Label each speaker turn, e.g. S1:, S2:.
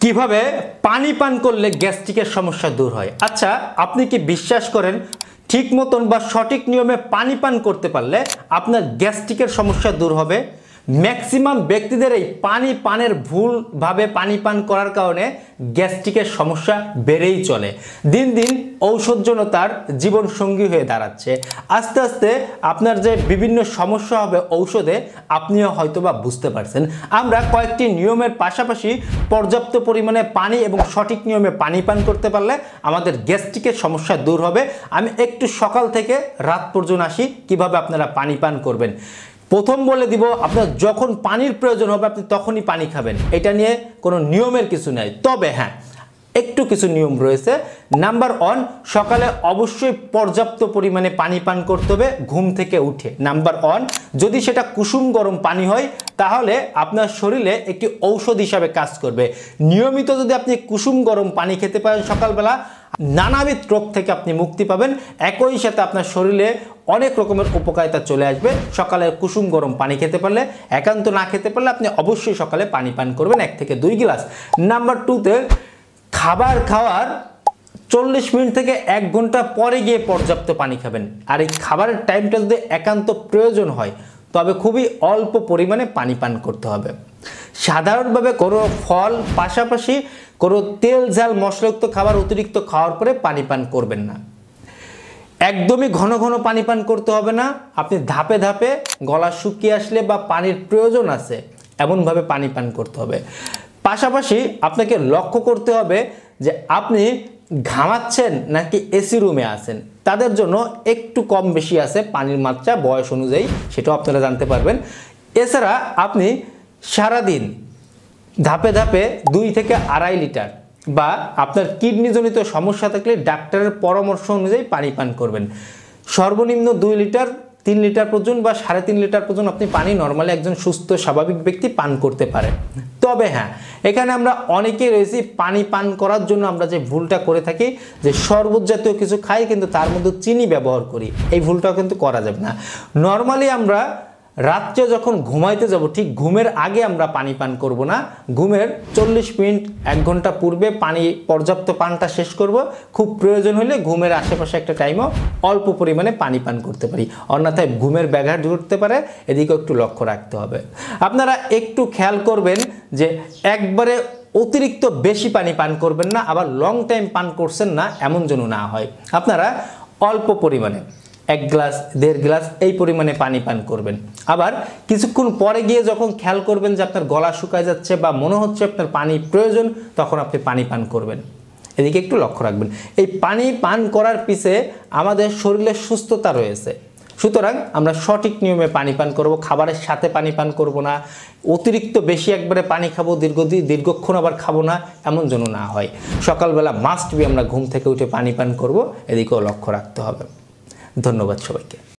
S1: কিভাবে পানি পান করলে গ্যাস্ট্রিকের সমস্যা দূর হয়। আচ্ছা, আপনি কি বিশ্বাস করেন ঠিক মতন বা সঠিক নিয়মে পানি পান করতে পারলে আপনার গ্যাস্ট্রিকের সমস্যা দূর হবে? ম্যাক্সিমাম ব্যক্তিদের এই পানি পানের ভুলভাবে পানি পান করার কারণে গ্যাস্ট্রিকের সমস্যা বেড়েই চলে। দিন দিন ঔষধজনতার জীবন সঙ্গী হয়ে দাঁড়াচ্ছে। আস্তে আস্তে আপনার যে বিভিন্ন সমস্যা হবে ঔষধে, আপনিও হয়তোবা বুঝতে পারছেন। আমরা কয়েকটি নিয়মের পাশাপাশি পর্যাপ্ত পরিমাণে পানি এবং সঠিক নিয়মে পানি পান করতে পারলে আমাদের গ্যাস্ট্রিকের সমস্যা দূর হবে। আমি একটু সকাল থেকে রাত পর্যন্ত আসি কিভাবে আপনারা পানি পান করবেন। প্রথম বলে দিব, আপনার যখন পানির প্রয়োজন হবে আপনি তখনই পানি খাবেন। এটা নিয়ে কোনো নিয়মের কিছু নেই, তবে হ্যাঁ একটু কিছু নিয়ম রয়েছে। নাম্বার 1, সকালে অবশ্যই পর্যাপ্ত পরিমাণে পানি পান করতে হবে ঘুম থেকে উঠে। নাম্বার 1, যদি সেটা কুসুম গরম পানি হয় তাহলে আপনার শরীরে একটি ঔষধ হিসাবে কাজ করবে। নিয়মিত যদি আপনি কুসুম গরম পানি খেতে পারেন সকালবেলা, নানাবিধ রোগ থেকে আপনি মুক্তি পাবেন। একই সাথে আপনার শরীরে অনেক রকমের উপকারিতা চলে আসবে সকালে কুসুম গরম পানি খেতে পারলে। একান্ত না খেতে পারলে আপনি অবশ্যই সকালে পানি পান করবেন 1 থেকে 2 গ্লাস। নাম্বার 2তে খাবার খাওয়ার 40 মিনিট থেকে 1 ঘন্টা পরে গিয়ে পর্যাপ্ত পানি খাবেন। আর এই খাবারের টাইমটা যদি একান্ত প্রয়োজন হয় তবে খুবই অল্প পরিমাণে পানি পান করতে হবে। সাধারণভাবে কোনো ফল পাশাপাশি কোনো তেল ঝাল মশলাযুক্ত খাবার অতিরিক্ত খাওয়ার পরে পানি পান করবেন না। একদমই ঘন ঘন পানি পান করতে হবে না। আপনি ধাপে ধাপে গলা শুকিয়ে আসলে বা পানির প্রয়োজন আছে এমনভাবে পানি পান করতে হবে। পাশাপাশি আপনাকে লক্ষ্য করতে হবে যে আপনি ঘামাচ্ছেন নাকি এসি রুমে আছেন। তাদের জন্য একটু কম বেশি আছে পানির মাত্রা বয়স অনুযায়ী, সেটাও আপনারা জানতে পারবেন। এছাড়া আপনি সারাদিন ধাপে ধাপে 2 থেকে 2.5 লিটার বা আপনার কিডনিজনিত সমস্যা থাকলে ডাক্তারের পরামর্শ অনুযায়ী পানি পান করবেন। সর্বনিম্ন 2 লিটার 3 লিটার পর্যন্ত বা 3.5 লিটার পর্যন্ত আপনি পানি নর্মালি একজন সুস্থ স্বাভাবিক ব্যক্তি পান করতে পারে। তবে হ্যাঁ, এখানে আমরা অনেকেই রয়েছি পানি পান করার জন্য আমরা যে ভুলটা করে থাকি যে শরবত জাতীয় কিছু খাই কিন্তু তার মধ্যে চিনি ব্যবহার করি। এই ভুলটাও কিন্তু করা যাবে না। নর্মালি আমরা রাত্রে যখন ঘুমাইতে যাব ঠিক ঘুমের আগে আমরা পানি পান করব না। ঘুমের 40 মিনিট 1 ঘন্টা পূর্বে পানি পর্যাপ্ত পানটা শেষ করব। খুব প্রয়োজন হলে ঘুমের আশেপাশে একটা টাইমও অল্প পরিমাণে পানি পান করতে পারি, অন্যথায় ঘুমের ব্যাঘাত ঘটতে পারে। এদিকেও একটু লক্ষ্য রাখতে হবে। আপনারা একটু খেয়াল করবেন যে একবারে অতিরিক্ত বেশি পানি পান করবেন না, আবার লং টাইম পান করছেন না এমন যেন না হয়। আপনারা অল্প পরিমাণে 1 গ্লাস 1.5 গ্লাস এই পরিমাণে পানি পান করবেন। আবার কিছুক্ষণ পরে গিয়ে যখন খেয়াল করবেন যে আপনার গলা শুকায় যাচ্ছে বা মনে হচ্ছে আপনার পানি প্রয়োজন, তখন আপনি পানি পান করবেন। এদিকে একটু লক্ষ্য রাখবেন। এই পানি পান করার পিছে আমাদের শরীরে সুস্থতা রয়েছে। সুতরাং আমরা সঠিক নিয়মে পানি পান করব। খাবারের সাথে পানি পান করব না, অতিরিক্ত বেশি একবারে পানি খাবো দীর্ঘক্ষণ আবার খাবো না এমন যেন না হয়। সকালবেলা মাস্ট বি আমরা ঘুম থেকে উঠে পানি পান করব, এদিকেও লক্ষ্য রাখতে হবে। ধন্যবাদ সবাইকে।